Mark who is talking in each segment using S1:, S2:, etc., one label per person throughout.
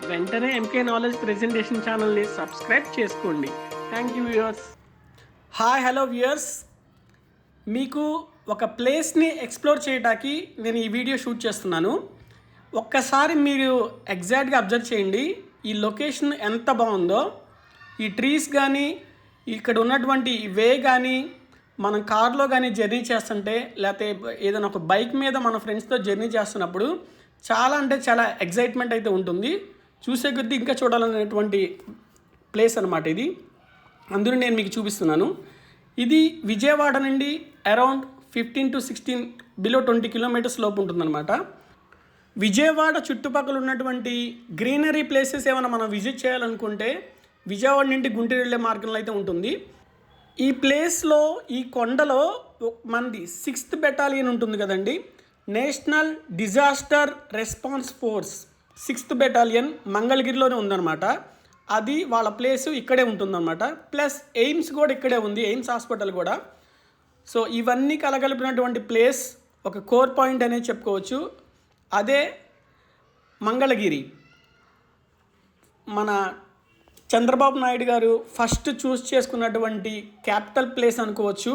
S1: వెంటనే MK knowledge presentation ఛానల్ని subscribe చేసుకోండి. Thank you viewers. Hi hello viewers, మీకు ఒక ప్లేస్ని ఎక్స్ప్లోర్ చేయడానికి నేను ఈ వీడియో షూట్ చేస్తున్నాను. ఒక్కసారి మీరు ఎగ్జాక్ట్గా అబ్జర్వ్ చేయండి, ఈ లొకేషన్ ఎంత బాగుందో. ఈ ట్రీస్ కానీ, ఇక్కడ ఉన్నటువంటి వే కానీ, మనం కార్లో కానీ జర్నీ చేస్తుంటే, లేకపోతే ఏదైనా ఒక బైక్ మీద మన ఫ్రెండ్స్తో జర్నీ చేస్తున్నప్పుడు చాలా అంటే చాలా ఎగ్జైట్మెంట్ అయితే ఉంటుంది. చూసే కొద్దీ ఇంకా చూడాలనేటువంటి ప్లేస్ అనమాట ఇది. అందులో నేను మీకు చూపిస్తున్నాను. ఇది విజయవాడ నుండి అరౌండ్ 15 to 16 బిలో 20 కిలోమీటర్స్ లోపు ఉంటుందన్నమాట. విజయవాడ చుట్టుపక్కల ఉన్నటువంటి గ్రీనరీ ప్లేసెస్ ఏమైనా మనం విజిట్ చేయాలనుకుంటే విజయవాడ నుండి గుంటూరు వెళ్ళే మార్గంలో అయితే ఉంటుంది. ఈ ప్లేస్లో, ఈ కొండలో మనది 6th బెటాలియన్ ఉంటుంది కదండి, national disaster response force 6th battalion మంగళగిరిలోనే ఉందన్నమాట. అది వాళ్ళ ప్లేసు ఇక్కడే ఉంటుందన్నమాట. ప్లస్ ఎయిమ్స్ కూడా ఇక్కడే ఉంది, ఎయిమ్స్ హాస్పిటల్ కూడా. సో ఇవన్నీ కలగలిపినటువంటి ప్లేస్ ఒక కోర్ పాయింట్ అనేది చెప్పుకోవచ్చు. అదే మంగళగిరి. మన చంద్రబాబు నాయుడు గారు ఫస్ట్ చూస్ చేసుకున్నటువంటి క్యాపిటల్ ప్లేస్ అనుకోవచ్చు,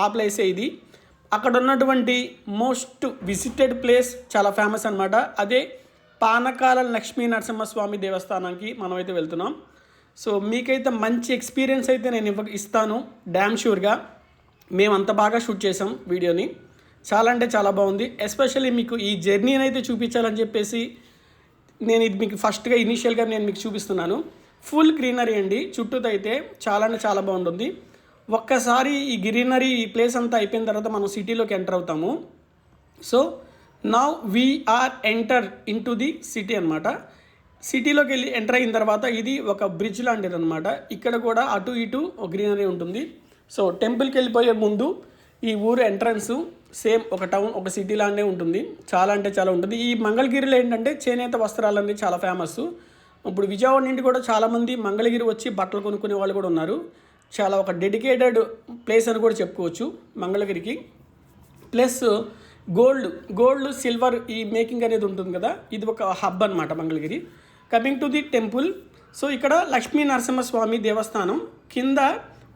S1: ఆ ప్లేసే ఇది. అక్కడ ఉన్నటువంటి మోస్ట్ విజిటెడ్ ప్లేస్ చాలా ఫేమస్ అనమాట. అదే పానకాల లక్ష్మీ నరసింహస్వామి దేవస్థానానికి మనమైతే వెళ్తున్నాం. సో మీకైతే మంచి ఎక్స్పీరియన్స్ అయితే నేను ఇస్తాను డ్యామ్ షూర్గా. మేము అంత బాగా షూట్ చేసాం వీడియోని, చాలా అంటే చాలా బాగుంది. ఎస్పెషల్లీ మీకు ఈ జర్నీని అయితే చూపించాలని చెప్పేసి నేను ఇది మీకు ఫస్ట్గా ఇనీషియల్గా నేను మీకు చూపిస్తున్నాను. ఫుల్ గ్రీనరీ అండి, చుట్టూతో అయితే చాలా అంటే చాలా బాగుంటుంది. ఒక్కసారి ఈ గ్రీనరీ, ఈ ప్లేస్ అంతా అయిపోయిన తర్వాత మనం సిటీలోకి ఎంటర్ అవుతాము. So now we're enter into the city అనమాట. సిటీలోకి వెళ్ళి ఎంటర్ అయిన తర్వాత ఇది ఒక బ్రిడ్జ్ లాంటిది అనమాట. ఇక్కడ కూడా అటు ఇటు ఒక గ్రీనరీ ఉంటుంది. సో టెంపుల్కి వెళ్ళిపోయే ముందు ఈ ఊరు ఎంట్రన్స్ సేమ్ ఒక టౌన్, ఒక సిటీ లానే ఉంటుంది. చాలా అంటే చాలా ఉంటుంది. ఈ మంగళగిరిలో ఏంటంటే చేనేత వస్త్రాలన్నీ చాలా ఫేమస్. ఇప్పుడు విజయవాడ నుండి కూడా చాలామంది మంగళగిరి వచ్చి బట్టలు కొనుక్కునే వాళ్ళు కూడా ఉన్నారు. చాలా ఒక డెడికేటెడ్ ప్లేస్ అని కూడా చెప్పుకోవచ్చు మంగళగిరికి. ప్లస్ గోల్డ్ సిల్వర్ ఈ మేకింగ్ అనేది ఉంటుంది కదా, ఇది ఒక హబ్ అనమాట Mangalagiri. Coming to the temple. So ఇక్కడ లక్ష్మీ నరసింహస్వామి దేవస్థానం కింద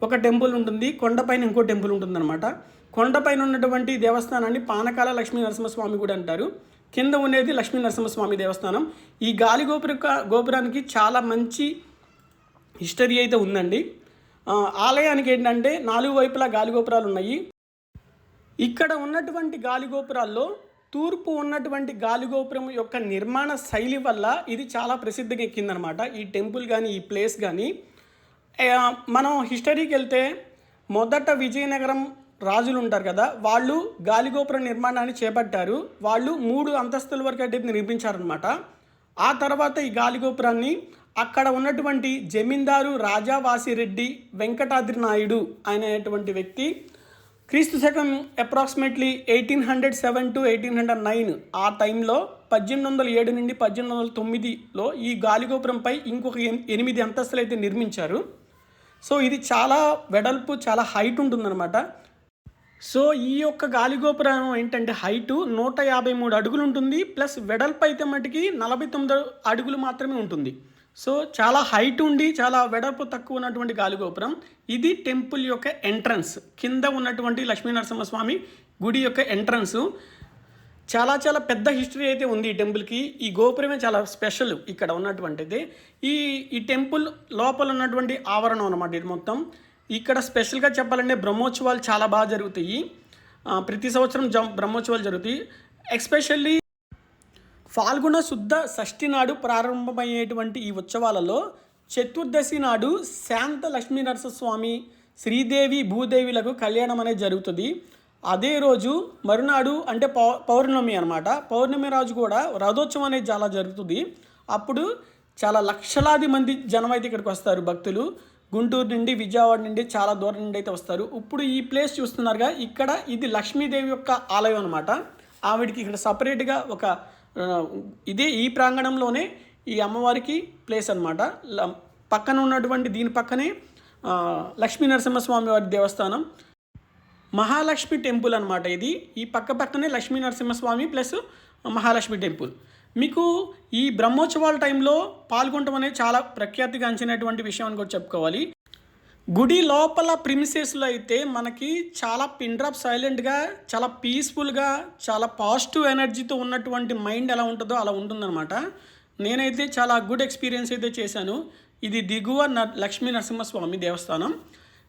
S1: ఒక టెంపుల్ ఉంటుంది, కొండపైన ఇంకో టెంపుల్ ఉంటుందన్నమాట. కొండపైన ఉన్నటువంటి దేవస్థానాన్ని పానకాల లక్ష్మీ నరసింహస్వామి కూడా అంటారు. కింద ఉండేది లక్ష్మీ నరసింహస్వామి దేవస్థానం. ఈ గాలి గోపురానికి చాలా మంచి హిస్టరీ అయితే ఉందండి. ఆలయానికి ఏంటంటే 4 వైపులా గాలిగోపురాలు ఉన్నాయి. ఇక్కడ ఉన్నటువంటి గాలిగోపురాల్లో తూర్పు ఉన్నటువంటి గాలిగోపురం యొక్క నిర్మాణ శైలి వల్ల ఇది చాలా ప్రసిద్ధికి ఎక్కిందనమాట. ఈ టెంపుల్ కానీ, ఈ ప్లేస్ కానీ. మనం హిస్టరీకి వెళ్తే మొదట విజయనగరం రాజులు ఉంటారు కదా, వాళ్ళు గాలిగోపుర నిర్మాణాన్ని చేపట్టారు. వాళ్ళు 3 అంతస్తుల వరకు అయితే నిర్మించారనమాట. ఆ తర్వాత ఈ గాలిగోపురాన్ని అక్కడ ఉన్నటువంటి జమీందారు రాజావాసిరెడ్డి వెంకటాద్రి నాయుడు అనేటువంటి వ్యక్తి క్రీస్తు శకం అప్రాక్సిమేట్లీ 1807 to 1809 ఆ టైంలో 1807 నుండి 1809లో ఈ గాలిగోపురంపై ఇంకొక 8 అంతస్తులు అయితే నిర్మించారు. సో ఇది చాలా వెడల్పు, చాలా హైట్ ఉంటుందన్నమాట. సో ఈ యొక్క గాలిగోపురం ఏంటంటే హైటు 153 అడుగులు ఉంటుంది. ప్లస్ వెడల్పు అయితే మటుకి 49 అడుగులు మాత్రమే ఉంటుంది. సో చాలా హైట్ ఉండి చాలా వెడల్పు తక్కువ ఉన్నటువంటి గాలిగోపురం. ఇది టెంపుల్ యొక్క ఎంట్రన్స్, కింద ఉన్నటువంటి లక్ష్మీనరసింహస్వామి గుడి యొక్క ఎంట్రన్స్. చాలా చాలా పెద్ద హిస్టరీ అయితే ఉంది ఈ టెంపుల్కి. ఈ గోపురమే చాలా స్పెషల్ ఇక్కడ ఉన్నటువంటిది. ఈ టెంపుల్ లోపల ఉన్నటువంటి ఆవరణం అన్నమాట ఇది మొత్తం. ఇక్కడ స్పెషల్గా చెప్పాలంటే బ్రహ్మోత్సవాలు చాలా బాగా జరుగుతాయి. ప్రతి సంవత్సరం బ్రహ్మోత్సవాలు జరుగుతాయి. ఎస్పెషల్లీ ఫాల్గుణ శుద్ధ షష్ఠి నాడు ప్రారంభమయ్యేటువంటి ఈ ఉత్సవాలలో చతుర్దశి నాడు శాంత లక్ష్మీ నరసింహస్వామి, శ్రీదేవి, భూదేవిలకు కళ్యాణం అనేది జరుగుతుంది. అదే రోజు మరునాడు అంటే పౌర్ణమి అనమాట. పౌర్ణమి రోజు కూడా రథోత్సవం అనేది చాలా జరుగుతుంది. అప్పుడు చాలా లక్షలాది మంది జనం అయితే ఇక్కడికి వస్తారు, భక్తులు. గుంటూరు నుండి, విజయవాడ నుండి, చాలా దూరం నుండి అయితే వస్తారు. ఇప్పుడు ఈ ప్లేస్ చూస్తున్నారుగా, ఇక్కడ ఇది లక్ష్మీదేవి యొక్క ఆలయం అనమాట. ఆవిడికి ఇక్కడ సపరేట్గా ఒక ఈ ప్రాంగణంలోనే ఈ అమ్మవారికి ప్లేస్ అనమాట. పక్కన ఉన్నటువంటి దీని పక్కనే లక్ష్మీ నరసింహస్వామి వారి దేవస్థానం, మహాలక్ష్మి టెంపుల్ అనమాట ఇది. ఈ పక్కనే లక్ష్మీ నరసింహస్వామి ప్లస్ మహాలక్ష్మి టెంపుల్. మీకు ఈ బ్రహ్మోత్సవాల టైంలో పాల్గొనడం అనేది చాలా ప్రఖ్యాతిగాంచినటువంటి విషయం అని కూడా చెప్పుకోవాలి. గుడి లోపల ప్రిమిసెస్లో అయితే మనకి చాలా పిన్ డ్రాప్ సైలెంట్గా, చాలా పీస్ఫుల్గా, చాలా పాజిటివ్ ఎనర్జీతో ఉన్నటువంటి మైండ్ ఎలా ఉంటుందో అలా ఉంటుందన్నమాట. నేనైతే చాలా గుడ్ ఎక్స్పీరియన్స్ అయితే చేశాను. ఇది దిగువ లక్ష్మీ నరసింహస్వామి దేవస్థానం.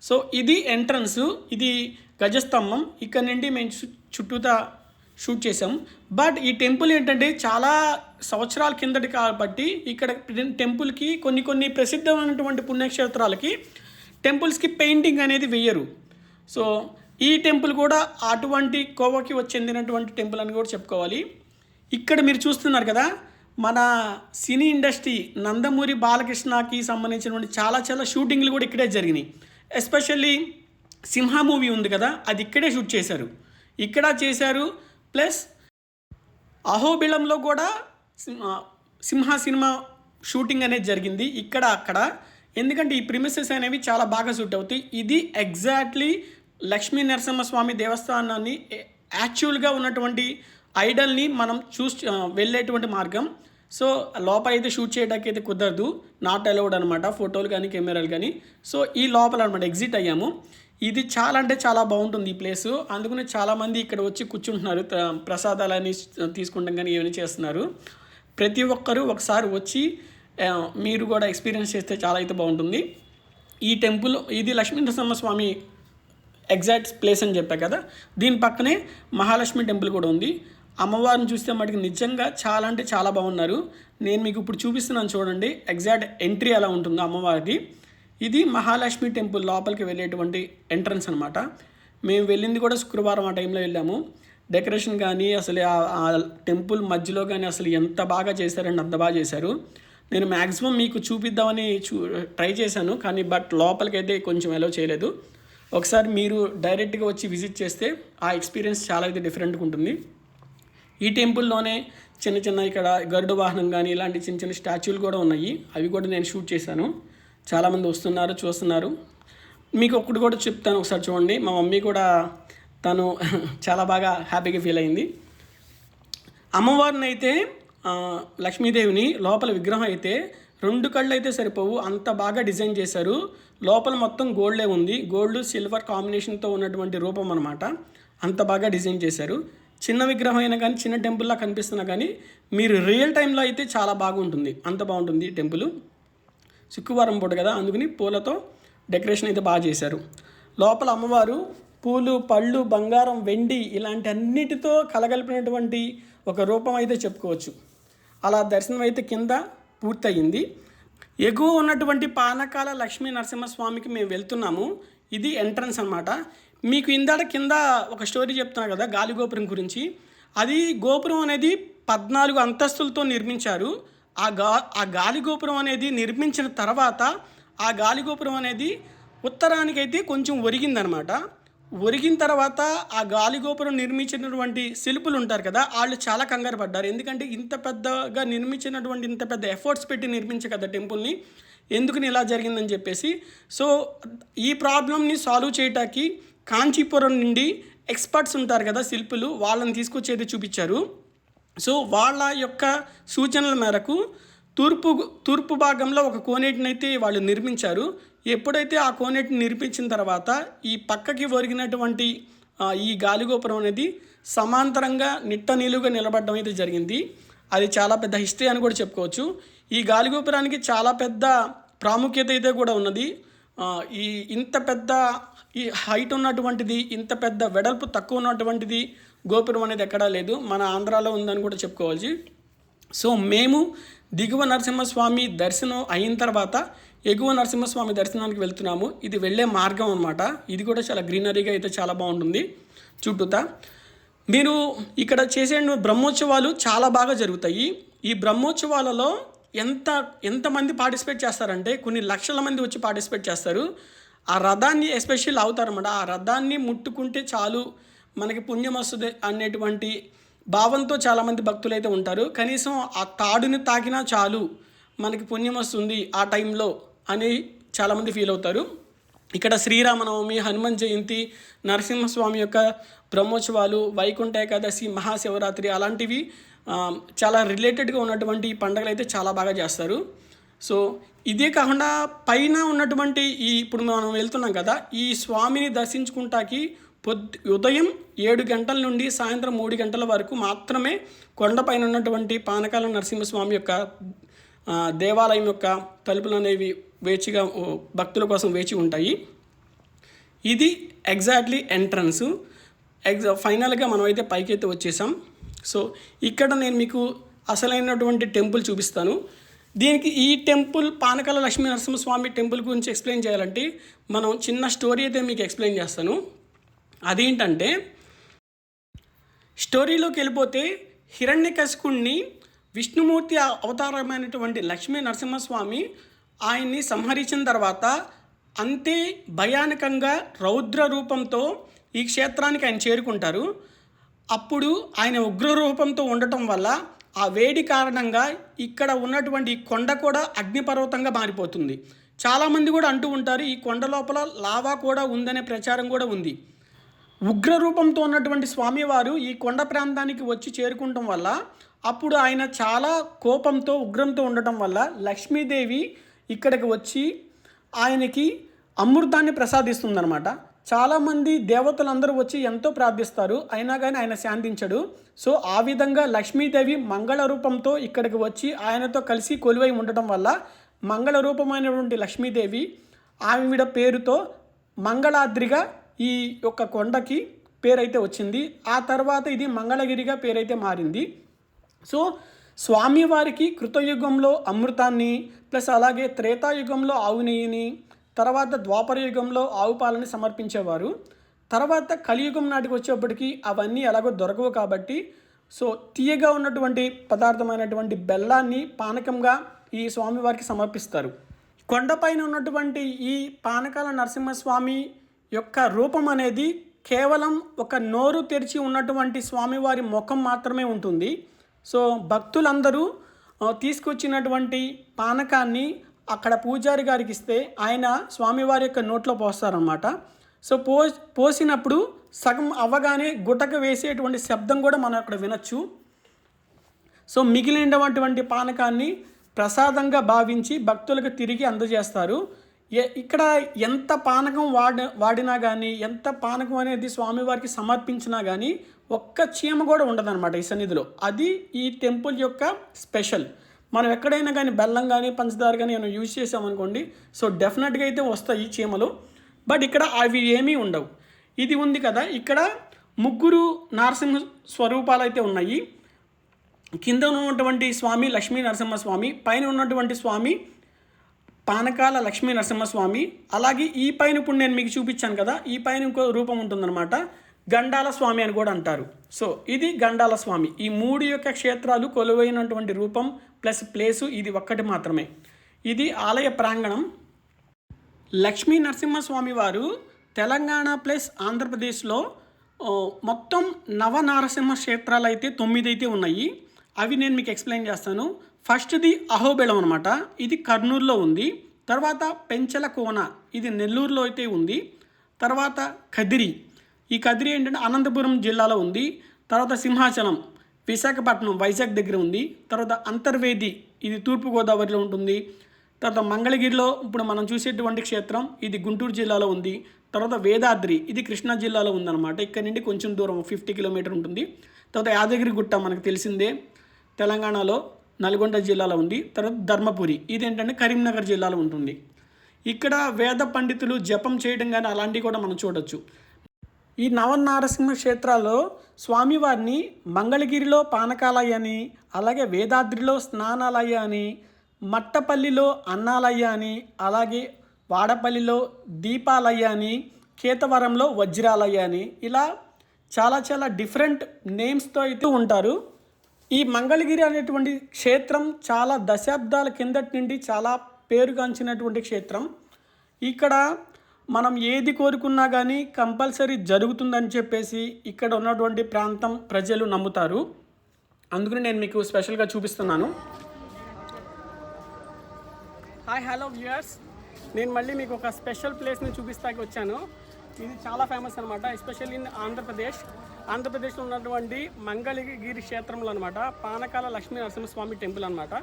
S1: సో ఇది ఎంట్రన్స్, ఇది గజస్తంభం. ఇక్కడ నుండి మేము చుట్టూతా షూట్ చేసాం. బట్ ఈ టెంపుల్ ఏంటంటే చాలా సంవత్సరాల కిందటి కాబట్టి ఇక్కడ టెంపుల్కి కొన్ని ప్రసిద్ధమైనటువంటి పుణ్యక్షేత్రాలకి టెంపుల్స్కి పెయింటింగ్ అనేది వేయరు. సో ఈ టెంపుల్ కూడా అటువంటి కోవకి చెందినటువంటి టెంపుల్ అని కూడా చెప్పుకోవాలి. ఇక్కడ మీరు చూస్తున్నారు కదా, మన సినీ ఇండస్ట్రీ నందమూరి బాలకృష్ణకి సంబంధించినటువంటి చాలా షూటింగ్లు కూడా ఇక్కడే జరిగినాయి. ఎస్పెషల్లీ సింహ మూవీ ఉంది కదా, అది ఇక్కడే షూట్ చేశారు. ఇక్కడ చేశారు. ప్లస్ అహోబిళంలో కూడా సింహ సినిమా షూటింగ్ అనేది జరిగింది ఇక్కడ అక్కడ. ఎందుకంటే ఈ ప్రిమిసెస్ అనేవి చాలా బాగా సూట్ అవుతాయి. ఇది ఎగ్జాక్ట్లీ లక్ష్మీ నరసింహస్వామి దేవస్థానాన్ని యాక్చువల్గా ఉన్నటువంటి ఐడల్ని మనం వెళ్ళేటువంటి మార్గం. సో లోపల అయితే షూట్ చేయడానికి అయితే కుదరదు, నాట్ అలౌడ్ అనమాట, ఫోటోలు కానీ కెమెరాలు కానీ. సో ఈ లోపల అనమాట ఎగ్జిట్ అయ్యాము. ఇది చాలా అంటే చాలా బాగుంటుంది ఈ ప్లేసు. అందుకని చాలామంది ఇక్కడ వచ్చి కూర్చుంటున్నారు, ప్రసాదాలని తీసుకుంటాం కానీ ఏమైనా చేస్తున్నారు. ప్రతి ఒక్కరూ ఒకసారి వచ్చి మీరు కూడా ఎక్స్పీరియన్స్ చేస్తే చాలా అయితే బాగుంటుంది. ఈ టెంపుల్ ఇది లక్ష్మీ నరసింహస్వామి ఎగ్జాక్ట్ ప్లేస్ అని చెప్పా కదా, దీని పక్కనే మహాలక్ష్మి టెంపుల్ కూడా ఉంది. అమ్మవారిని చూస్తే మటుకు నిజంగా చాలా అంటే చాలా బాగున్నారు. నేను మీకు ఇప్పుడు చూపిస్తున్నాను చూడండి, ఎగ్జాక్ట్ ఎంట్రీ ఎలా ఉంటుందో అమ్మవారిది. ఇది మహాలక్ష్మి టెంపుల్ లోపలికి వెళ్ళేటువంటి ఎంట్రన్స్ అనమాట. మేము వెళ్ళింది కూడా శుక్రవారం ఆ టైంలో వెళ్ళాము. డెకరేషన్ కానీ అసలు ఆ టెంపుల్ మధ్యలో కానీ అసలు ఎంత బాగా చేశారండి, అంత బాగా చేశారు. నేను మ్యాక్సిమం మీకు చూపిద్దామని ట్రై చేశాను, కానీ బట్ లోపలికైతే కొంచెం అలౌ చేయలేదు. ఒకసారి మీరు డైరెక్ట్గా వచ్చి విజిట్ చేస్తే ఆ ఎక్స్పీరియన్స్ చాలా అయితే డిఫరెంట్గా ఉంటుంది. ఈ టెంపుల్లోనే చిన్న ఇక్కడ గరుడ వాహనం కానీ ఇలాంటి చిన్న స్టాచ్యూలు కూడా ఉన్నాయి. అవి కూడా నేను షూట్ చేశాను. చాలామంది వస్తున్నారు, చూస్తున్నారు. మీకు ఒకటి కూడా చెప్తాను, ఒకసారి చూడండి. మా మమ్మీ కూడా తను చాలా బాగా హ్యాపీగా ఫీల్ అయింది. అమ్మవారిని అయితే లక్ష్మీదేవిని లోపల విగ్రహం అయితే 2 కళ్ళు అయితే సరిపోవు, అంత బాగా డిజైన్ చేశారు. లోపల మొత్తం గోల్డే ఉంది, గోల్డ్ సిల్వర్ కాంబినేషన్తో ఉన్నటువంటి రూపం అనమాట. అంత బాగా డిజైన్ చేశారు. చిన్న విగ్రహం అయినా కానీ, చిన్న టెంపుల్లా కనిపిస్తున్నా కానీ మీరు రియల్ టైంలో అయితే చాలా బాగుంటుంది, అంత బాగుంటుంది టెంపుల్. శుక్రవారం పూట కదా, అందుకని పూలతో డెకరేషన్ అయితే బాగా చేశారు. లోపల అమ్మవారు పూలు, పళ్ళు, బంగారం, వెండి ఇలాంటి అన్నిటితో కలగలిపినటువంటి ఒక రూపం అయితే చెప్పుకోవచ్చు. అలా దర్శనం అయితే కింద పూర్తయింది. ఎగువ ఉన్నటువంటి పానకాల లక్ష్మీ నరసింహస్వామికి మేము వెళ్తున్నాము. ఇది ఎంట్రన్స్ అనమాట. మీకు ఇందాక కింద ఒక స్టోరీ చెప్తున్నా కదా గాలిగోపురం గురించి. అది గోపురం అనేది 14 అంతస్తులతో నిర్మించారు. ఆ గాలిగోపురం అనేది నిర్మించిన తర్వాత ఆ గాలిగోపురం అనేది ఉత్తరానికైతే కొంచెం ఒరిగిందనమాట. ఒరిగిన తర్వాత ఆ గాలిగోపురం నిర్మించినటువంటి శిల్పులు ఉంటారు కదా, వాళ్ళు చాలా కంగారు పడ్డారు. ఎందుకంటే ఇంత పెద్దగా నిర్మించినటువంటి ఇంత పెద్ద ఎఫర్ట్స్ పెట్టి నిర్మించే కదా టెంపుల్ని, ఎందుకని ఇలా జరిగిందని చెప్పేసి. సో ఈ ప్రాబ్లమ్ని సాల్వ్ చేయటానికి కాంచీపురం నుండి ఎక్స్పర్ట్స్ ఉంటారు కదా శిల్పులు, వాళ్ళని తీసుకొచ్చేది చూపించారు. సో వాళ్ళ యొక్క సూచనల మేరకు తూర్పు భాగంలో ఒక కోనేటిని అయితే వాళ్ళు నిర్మించారు. ఎప్పుడైతే ఆ కోనేటిని నిర్మించిన తర్వాత ఈ పక్కకి ఒరిగినటువంటి ఈ గాలిగోపురం అనేది సమాంతరంగా నిలువుగా నిలబడడం అయితే జరిగింది. అది చాలా పెద్ద హిస్టరీ అని కూడా చెప్పుకోవచ్చు. ఈ గాలిగోపురానికి చాలా పెద్ద ప్రాముఖ్యత అయితే కూడా ఉన్నది. ఇంత పెద్ద ఈ హైట్ ఉన్నటువంటిది, ఇంత పెద్ద వెడల్పు తక్కువ ఉన్నటువంటిది గోపురం అనేది ఎక్కడా లేదు, మన ఆంధ్రాలో ఉందని కూడా చెప్పుకోవచ్చు. సో మేము దిగువ నరసింహస్వామి దర్శనం అయిన తర్వాత ఎగువ నరసింహస్వామి దర్శనానికి వెళ్తున్నాము. ఇది వెళ్ళే మార్గం అనమాట. ఇది కూడా చాలా గ్రీనరీగా అయితే చాలా బాగుంటుంది చుట్టూతా. మీరు ఇక్కడ చేసే బ్రహ్మోత్సవాలు చాలా బాగా జరుగుతాయి. ఈ బ్రహ్మోత్సవాలలో ఎంతమంది పార్టిసిపేట్ చేస్తారంటే కొన్ని లక్షల మంది వచ్చి పార్టిసిపేట్ చేస్తారు. ఆ రథాన్ని ఎస్పెషల్ అవుతారన్నమాట. ఆ రథాన్ని ముట్టుకుంటే చాలు మనకి పుణ్యం వస్తుంది అనేటువంటి భావంతో చాలామంది భక్తులు అయితే ఉంటారు. కనీసం ఆ తాడుని తాకినా చాలు మనకి పుణ్యం వస్తుంది ఆ టైంలో అని చాలామంది ఫీల్ అవుతారు. ఇక్కడ శ్రీరామనవమి, హనుమాన్ జయంతి, నరసింహస్వామి యొక్క బ్రహ్మోత్సవాలు, వైకుంఠ ఏకాదశి, మహాశివరాత్రి అలాంటివి చాలా రిలేటెడ్గా ఉన్నటువంటి ఈ పండుగలు అయితే చాలా బాగా చేస్తారు. సో ఇదే కాకుండా పైన ఉన్నటువంటి ఇప్పుడు మనం వెళ్తున్నాం కదా, ఈ స్వామిని దర్శించుకుంటాకి ఉదయం 7 గంటల నుండి సాయంత్రం 3 గంటల వరకు మాత్రమే కొండపైన ఉన్నటువంటి పానకాల నరసింహస్వామి యొక్క దేవాలయం యొక్క తలుపులు అనేవి భక్తుల కోసం వేచి ఉంటాయి. ఇది ఎగ్జాక్ట్లీ ఎంట్రన్స్. ఫైనల్గా మనం అయితే పైకైతే వచ్చేసాం. సో ఇక్కడ నేను మీకు అసలైనటువంటి టెంపుల్ చూపిస్తాను. దీనికి ఈ టెంపుల్ పానకాల లక్ష్మీ నరసింహస్వామి టెంపుల్ గురించి ఎక్స్ప్లెయిన్ చేయాలంటే మనం చిన్న స్టోరీ అయితే మీకు ఎక్స్ప్లెయిన్ చేస్తాను. అదేంటంటే, స్టోరీలోకి వెళ్ళిపోతే హిరణ్యకశిపుణ్ణి విష్ణుమూర్తి అవతారమైనటువంటి లక్ష్మీ నరసింహస్వామి ఆయన్ని సంహరించిన తర్వాత అంతే భయానకంగా రౌద్ర రూపంతో ఈ క్షేత్రానికి ఆయన చేరుకుంటారు. అప్పుడు ఆయన ఉగ్ర రూపంతో ఉండటం వల్ల ఆ వేడి కారణంగా ఇక్కడ ఉన్నటువంటి కొండ కూడా అగ్నిపర్వతంగా మారిపోతుంది. చాలామంది కూడా అంటూ ఉంటారు ఈ కొండ లోపల లావా కూడా ఉందనే ప్రచారం కూడా ఉంది. ఉగ్ర రూపంతో ఉన్నటువంటి స్వామివారు ఈ కొండ ప్రాంతానికి వచ్చి చేరుకుంటం వల్ల అప్పుడు ఆయన చాలా కోపంతో ఉగ్రంతో ఉండటం వల్ల లక్ష్మీదేవి ఇక్కడికి వచ్చి ఆయనకి అమృతాన్ని ప్రసాదిస్తుందన్నమాట. చాలామంది దేవతలందరూ వచ్చి ఎంతో ప్రార్థిస్తారు, అయినా కానీ ఆయన శాంతించడు. సో ఆ విధంగా లక్ష్మీదేవి మంగళ రూపంతో ఇక్కడికి వచ్చి ఆయనతో కలిసి కొలువై ఉండటం వల్ల మంగళ రూపమైనటువంటి లక్ష్మీదేవి ఆవిడ పేరుతో మంగళాద్రిగా ఈ యొక్క కొండకి పేరైతే వచ్చింది. ఆ తర్వాత ఇది మంగళగిరిగా పేరైతే మారింది. సో స్వామివారికి కృతయుగంలో అమృతాన్ని ప్లస్ అలాగే త్రేతాయుగంలో ఆవు నెయ్యిని, తర్వాత ద్వాపర యుగంలో ఆవు పాలని సమర్పించేవారు. తర్వాత కలియుగం నాటికి వచ్చేప్పటికి అవన్నీ ఎలాగో దొరకవు కాబట్టి సో తీయగా ఉన్నటువంటి పదార్థమైనటువంటి బెల్లాన్ని పానకంగా ఈ స్వామివారికి సమర్పిస్తారు. కొండపైన ఉన్నటువంటి ఈ పానకాల నరసింహస్వామి యొక్క రూపం అనేది కేవలం ఒక నోరు తెరిచి ఉన్నటువంటి స్వామివారి ముఖం మాత్రమే ఉంటుంది. సో భక్తులందరూ తీసుకొచ్చినటువంటి పానకాన్ని అక్కడ పూజారి గారికి ఇస్తే ఆయన స్వామివారి యొక్క నోట్లో పోస్తారనమాట. సో పోసినప్పుడు సగం అవ్వగానే గుటక వేసేటువంటి శబ్దం కూడా మనం అక్కడ వినొచ్చు. సో మిగిలినటువంటి పానకాన్ని ప్రసాదంగా భావించి భక్తులకు తిరిగి అందజేస్తారు. ఇక్కడ ఎంత పానకం వాడినా కానీ, ఎంత పానకం అనేది స్వామివారికి సమర్పించినా కానీ ఒక్క చీమ కూడా ఉండదన్నమాట ఈ సన్నిధిలో. అది ఈ టెంపుల్ యొక్క స్పెషల్. మనం ఎక్కడైనా కానీ బెల్లం కానీ పంచదార కానీ ఏమైనా యూజ్ చేసామనుకోండి, సో డెఫినెట్గా అయితే వస్తాయి ఈ చీమలు. బట్ ఇక్కడ అవి ఏమీ ఉండవు. ఇది ఉంది కదా, ఇక్కడ 3 నరసింహ స్వరూపాలు అయితే ఉన్నాయి. కింద ఉన్నటువంటి స్వామి లక్ష్మీ నరసింహస్వామి, పైన ఉన్నటువంటి స్వామి పానకాల లక్ష్మీ నరసింహస్వామి. అలాగే ఈ పైన ఇప్పుడు నేను మీకు చూపించాను కదా, ఈ పైన ఇంకో రూపం ఉంటుందన్నమాట, గండాల స్వామి అని కూడా అంటారు. సో ఇది గండాల స్వామి. ఈ 3 యొక్క క్షేత్రాలు కొలువైనటువంటి రూపం ప్లస్ ప్లేసు ఇది ఒక్కటి మాత్రమే. ఇది ఆలయ ప్రాంగణం. లక్ష్మీ నరసింహస్వామి వారు తెలంగాణ ప్లస్ ఆంధ్రప్రదేశ్లో మొత్తం నవనారసింహ క్షేత్రాలు అయితే 9 అయితే ఉన్నాయి. అవి నేను మీకు ఎక్స్ప్లెయిన్ చేస్తాను. ఫస్ట్ది అహోబిలం అనమాట, ఇది కర్నూలులో ఉంది. తర్వాత పెంచల కోన, ఇది నెల్లూరులో అయితే ఉంది. తర్వాత కదిరి, ఈ కదిరి ఏంటంటే అనంతపురం జిల్లాలో ఉంది. తర్వాత సింహాచలం విశాఖపట్నం వైజాగ్ దగ్గర ఉంది. తర్వాత అంతర్వేది, ఇది తూర్పుగోదావరిలో ఉంటుంది. తర్వాత మంగళగిరిలో ఇప్పుడు మనం చూసేటువంటి క్షేత్రం ఇది గుంటూరు జిల్లాలో ఉంది. తర్వాత వేదాద్రి, ఇది కృష్ణా జిల్లాలో ఉందన్నమాట. ఇక్కడ నుండి కొంచెం దూరం 50 కిలోమీటర్ ఉంటుంది. తర్వాత యాదగిరి గుట్ట మనకు తెలిసిందే, తెలంగాణలో నల్గొండ జిల్లాలో ఉంది. తర్వాత ధర్మపురి, ఇదేంటంటే కరీంనగర్ జిల్లాలో ఉంటుంది. ఇక్కడ వేద పండితులు జపం చేయడం కానీ అలాంటివి కూడా మనం చూడొచ్చు. ఈ నవనారసింహ క్షేత్రాల్లో స్వామివారిని మంగళగిరిలో పానకాలయ్య అని, అలాగే వేదాద్రిలో స్నానాలయ్య అని, మట్టపల్లిలో అన్నాలయ్య అని, అలాగే వాడపల్లిలో దీపాలయ్య అని, కేతవరంలో వజ్రాలయ్య అని, ఇలా చాలా చాలా డిఫరెంట్ నేమ్స్తో అయితే ఉంటారు. ఈ మంగళగిరి అనేటువంటి క్షేత్రం చాలా దశాబ్దాల కిందటి నుండి చాలా పేరుగాంచినటువంటి క్షేత్రం. ఇక్కడ మనం ఏది కోరుకున్నా కానీ కంపల్సరీ జరుగుతుందని చెప్పేసి ఇక్కడ ఉన్నటువంటి ప్రాంతం ప్రజలు నమ్ముతారు. అందుకని నేను మీకు స్పెషల్గా చూపిస్తున్నాను. హాయ్ హలో వ్యూయర్స్, నేను మళ్ళీ మీకు ఒక స్పెషల్ ప్లేస్ని చూపిస్తాకి వచ్చాను. ఇది చాలా ఫేమస్ అనమాట, ఎస్పెషల్లీ ఇన్ ఆంధ్రప్రదేశ్లో ఉన్నటువంటి మంగళగిరి క్షేత్రంలో అనమాట, పానకాల లక్ష్మీ నరసింహస్వామి టెంపుల్ అనమాట.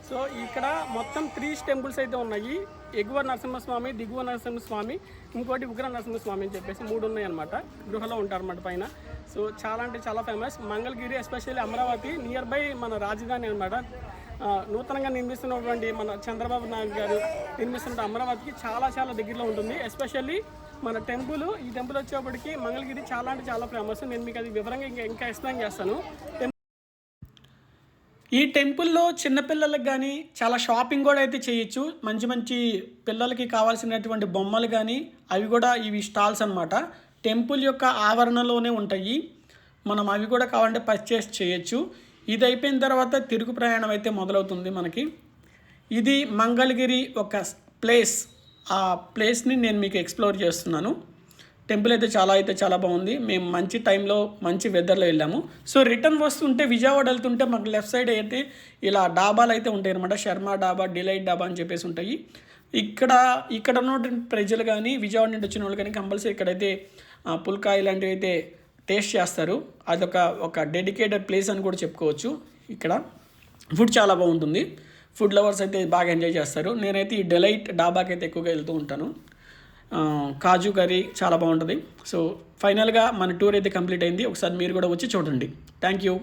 S1: సో ఇక్కడ మొత్తం 3 టెంపుల్స్ అయితే ఉన్నాయి. ఎగువ నరసింహస్వామి, దిగువ నరసింహస్వామి, ఇంకోటి ఉగ్ర నరసింహస్వామి అని చెప్పేసి 3 ఉన్నాయి అనమాట. గృహలో ఉంటారన్నమాట పైన. సో చాలా అంటే చాలా famous Mangalagiri, especially Amaravati near by మన రాజధాని అనమాట. నూతనంగా నిర్మిస్తున్నటువంటి మన చంద్రబాబు నాయుడు గారు నిర్మిస్తున్న అమరావతికి చాలా చాలా దగ్గరలో ఉంటుంది. ఎస్పెషల్లీ మన ఈ టెంపుల్ వచ్చేప్పటికి మంగళగిరి చాలా అంటే చాలా ఫేమస్. నేను మీకు అది వివరంగా ఇంకా ఎక్స్ప్లెయిన్ చేస్తాను. ఈ టెంపుల్లో చిన్నపిల్లలకు కానీ చాలా షాపింగ్ కూడా అయితే చేయొచ్చు. మంచి మంచి పిల్లలకి కావాల్సినటువంటి బొమ్మలు కానీ అవి కూడా ఇవి స్టాల్స్ అనమాట. టెంపుల్ యొక్క ఆవరణలోనే ఉంటాయి. మనం అవి కూడా కావాలంటే పర్చేస్ చేయొచ్చు. ఇది అయిపోయిన తర్వాత తిరుగు ప్రయాణం అయితే మొదలవుతుంది మనకి. ఇది మంగళగిరి ఒక ప్లేస్. ఆ ప్లేస్ని నేను మీకు ఎక్స్ప్లోర్ చేస్తున్నాను. టెంపుల్ అయితే చాలా బాగుంది. మేము మంచి టైంలో మంచి వెదర్లో వెళ్ళాము. సో రిటర్న్ వస్తుంటే విజయవాడ వెళ్తుంటే మాకు లెఫ్ట్ సైడ్ అయితే ఇలా డాబాలు అయితే ఉంటాయి అనమాట. శర్మ డాబా, డిలైట్ డాబా అని చెప్పేసి ఉంటాయి. ఇక్కడ ఉన్నటువంటి ప్రజలు కానీ విజయవాడ నుండి వచ్చిన వాళ్ళు కానీ కంపల్సరీ ఇక్కడైతే పుల్కా ఇలాంటివి అయితే టేస్ట్ చేస్తారు. అదొక డెడికేటెడ్ ప్లేస్ అని కూడా చెప్పుకోవచ్చు. ఇక్కడ ఫుడ్ చాలా బాగుంటుంది. ఫుడ్ లవర్స్ అయితే బాగా ఎంజాయ్ చేస్తారు. నేనైతే ఈ డిలైట్ డాబాకి అయితే ఎక్కువగా వెళ్తూ ఉంటాను. కాజు కర్రీ చాలా బాగుంటుంది. సో ఫైనల్గా మన టూర్ అయితే కంప్లీట్ అయింది. ఒకసారి మీరు కూడా వచ్చి చూడండి. Thank you.